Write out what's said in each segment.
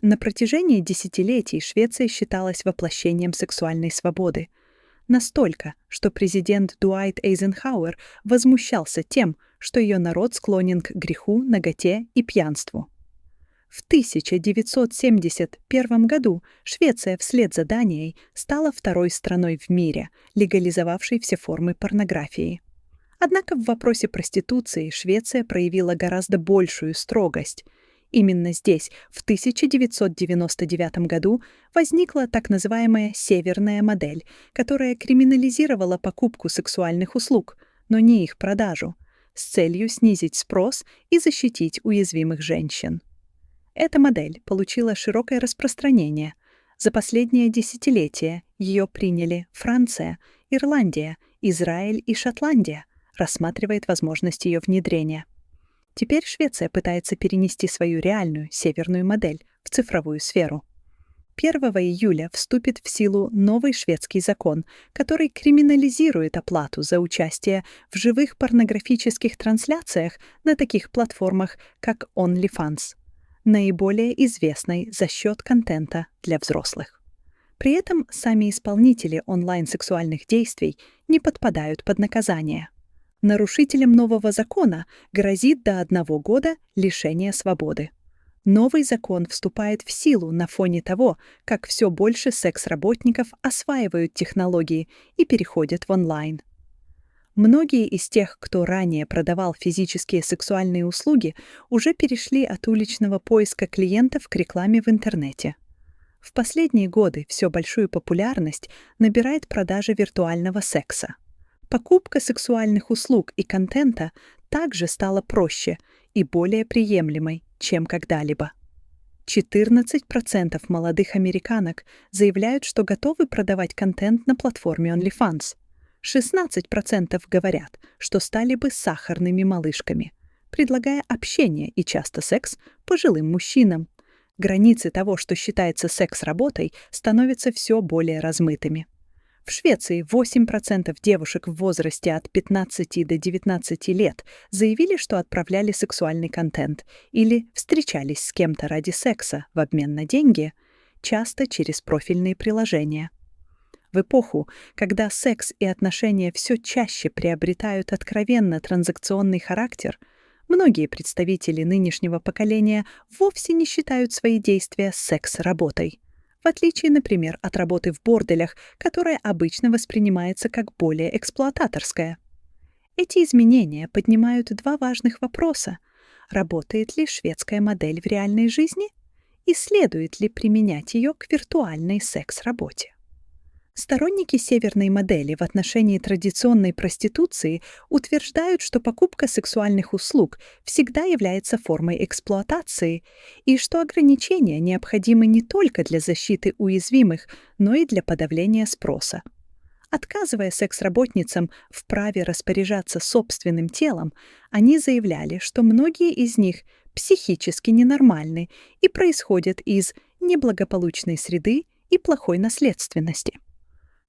На протяжении десятилетий Швеция считалась воплощением сексуальной свободы. Настолько, что президент Дуайт Эйзенхауэр возмущался тем, что ее народ склонен к греху, наготе и пьянству. В 1971 году Швеция вслед за Данией стала второй страной в мире, легализовавшей все формы порнографии. Однако в вопросе проституции Швеция проявила гораздо большую строгость. Именно здесь, в 1999 году, возникла так называемая «северная модель», которая криминализировала покупку сексуальных услуг, но не их продажу, с целью снизить спрос и защитить уязвимых женщин. Эта модель получила широкое распространение. За последнее десятилетие ее приняли Франция, Ирландия, Израиль и Шотландия, рассматривает возможность ее внедрения. Теперь Швеция пытается перенести свою реальную северную модель в цифровую сферу. 1 июля вступит в силу новый шведский закон, который криминализирует оплату за участие в живых порнографических трансляциях на таких платформах, как OnlyFans, наиболее известной за счет контента для взрослых. При этом сами исполнители онлайн-сексуальных действий не подпадают под наказание. Нарушителям нового закона грозит до 1 года лишения свободы. Новый закон вступает в силу на фоне того, как все больше секс-работников осваивают технологии и переходят в онлайн. Многие из тех, кто ранее продавал физические сексуальные услуги, уже перешли от уличного поиска клиентов к рекламе в интернете. В последние годы все большую популярность набирает продажа виртуального секса. Покупка сексуальных услуг и контента также стала проще и более приемлемой, чем когда-либо. 14% молодых американок заявляют, что готовы продавать контент на платформе OnlyFans. 16% говорят, что стали бы сахарными малышками, предлагая общение и часто секс пожилым мужчинам. Границы того, что считается секс-работой, становятся все более размытыми. В Швеции 8% девушек в возрасте от 15 до 19 лет заявили, что отправляли сексуальный контент или встречались с кем-то ради секса в обмен на деньги, часто через профильные приложения. В эпоху, когда секс и отношения все чаще приобретают откровенно транзакционный характер, многие представители нынешнего поколения вовсе не считают свои действия секс-работой, в отличие, например, от работы в борделях, которая обычно воспринимается как более эксплуататорская. Эти изменения поднимают два важных вопроса. Работает ли шведская модель в реальной жизни? И следует ли применять ее к виртуальной секс-работе? Сторонники северной модели в отношении традиционной проституции утверждают, что покупка сексуальных услуг всегда является формой эксплуатации и что ограничения необходимы не только для защиты уязвимых, но и для подавления спроса. Отказывая секс-работницам в праве распоряжаться собственным телом, они заявляли, что многие из них психически ненормальны и происходят из неблагополучной среды и плохой наследственности.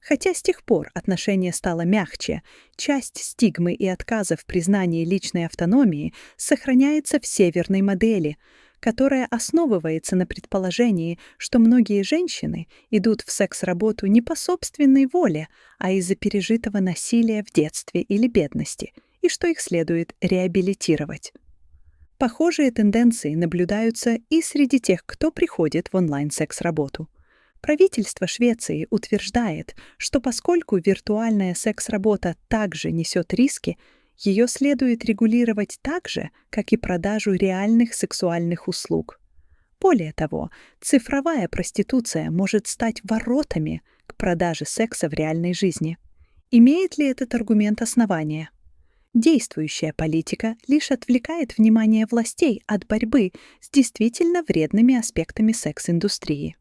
Хотя с тех пор отношение стало мягче, часть стигмы и отказа в признании личной автономии сохраняется в северной модели, которая основывается на предположении, что многие женщины идут в секс-работу не по собственной воле, а из-за пережитого насилия в детстве или бедности, и что их следует реабилитировать. Похожие тенденции наблюдаются и среди тех, кто приходит в онлайн-секс-работу. Правительство Швеции утверждает, что поскольку виртуальная секс-работа также несет риски, ее следует регулировать так же, как и продажу реальных сексуальных услуг. Более того, цифровая проституция может стать воротами к продаже секса в реальной жизни. Имеет ли этот аргумент основание? Действующая политика лишь отвлекает внимание властей от борьбы с действительно вредными аспектами секс-индустрии.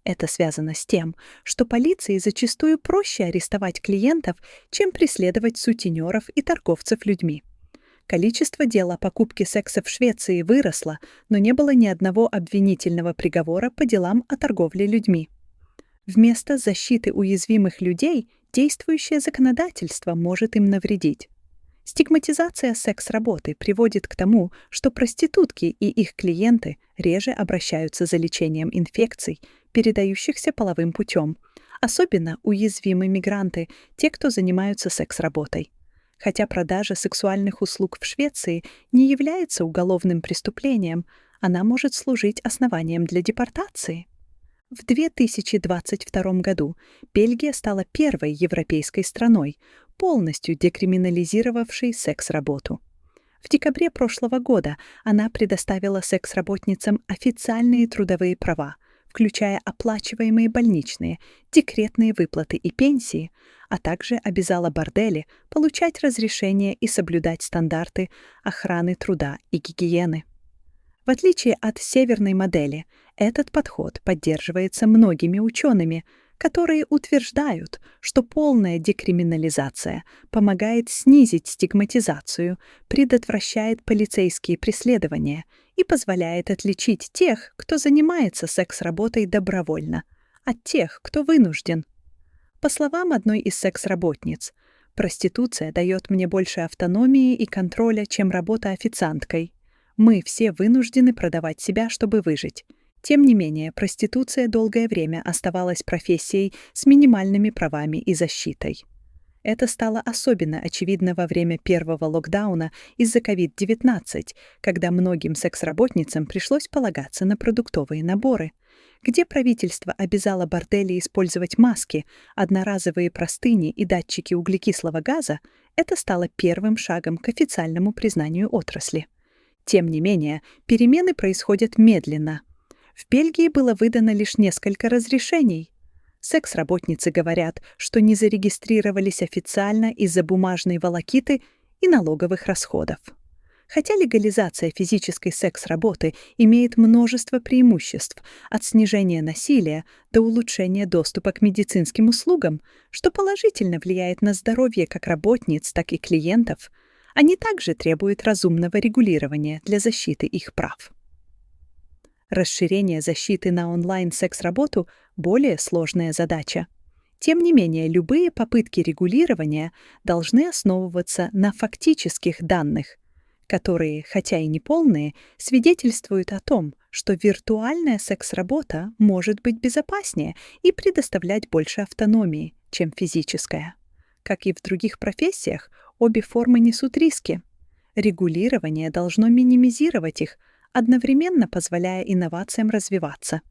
Это связано с тем, что полиции зачастую проще арестовать клиентов, чем преследовать сутенеров и торговцев людьми. Количество дел о покупке секса в Швеции выросло, но не было ни одного обвинительного приговора по делам о торговле людьми. Вместо защиты уязвимых людей действующее законодательство может им навредить. Стигматизация секс-работы приводит к тому, что проститутки и их клиенты реже обращаются за лечением инфекций, передающихся половым путем. Особенно уязвимы мигранты, те, кто занимаются секс-работой. Хотя продажа сексуальных услуг в Швеции не является уголовным преступлением, она может служить основанием для депортации. В 2022 году Бельгия стала первой европейской страной, полностью декриминализировавшей секс-работу. В декабре прошлого года она предоставила секс-работницам официальные трудовые права, включая оплачиваемые больничные, декретные выплаты и пенсии, а также обязала бордели получать разрешение и соблюдать стандарты охраны труда и гигиены. В отличие от северной модели, этот подход поддерживается многими учеными, которые утверждают, что полная декриминализация помогает снизить стигматизацию, предотвращает полицейские преследования и позволяет отличить тех, кто занимается секс-работой добровольно, от тех, кто вынужден. По словам одной из секс-работниц, проституция дает мне больше автономии и контроля, чем работа официанткой. Мы все вынуждены продавать себя, чтобы выжить. Тем не менее, проституция долгое время оставалась профессией с минимальными правами и защитой. Это стало особенно очевидно во время первого локдауна из-за COVID-19, когда многим секс-работницам пришлось полагаться на продуктовые наборы, где правительство обязало бордели использовать маски, одноразовые простыни и датчики углекислого газа. Это стало первым шагом к официальному признанию отрасли. Тем не менее, перемены происходят медленно. В Бельгии было выдано лишь несколько разрешений. Секс-работницы говорят, что не зарегистрировались официально из-за бумажной волокиты и налоговых расходов. Хотя легализация физической секс-работы имеет множество преимуществ, от снижения насилия до улучшения доступа к медицинским услугам, что положительно влияет на здоровье как работниц, так и клиентов, они также требуют разумного регулирования для защиты их прав. Расширение защиты на онлайн-секс-работу – более сложная задача. Тем не менее, любые попытки регулирования должны основываться на фактических данных, которые, хотя и неполные, свидетельствуют о том, что виртуальная секс-работа может быть безопаснее и предоставлять больше автономии, чем физическая. Как и в других профессиях, обе формы несут риски. Регулирование должно минимизировать их, одновременно позволяя инновациям развиваться.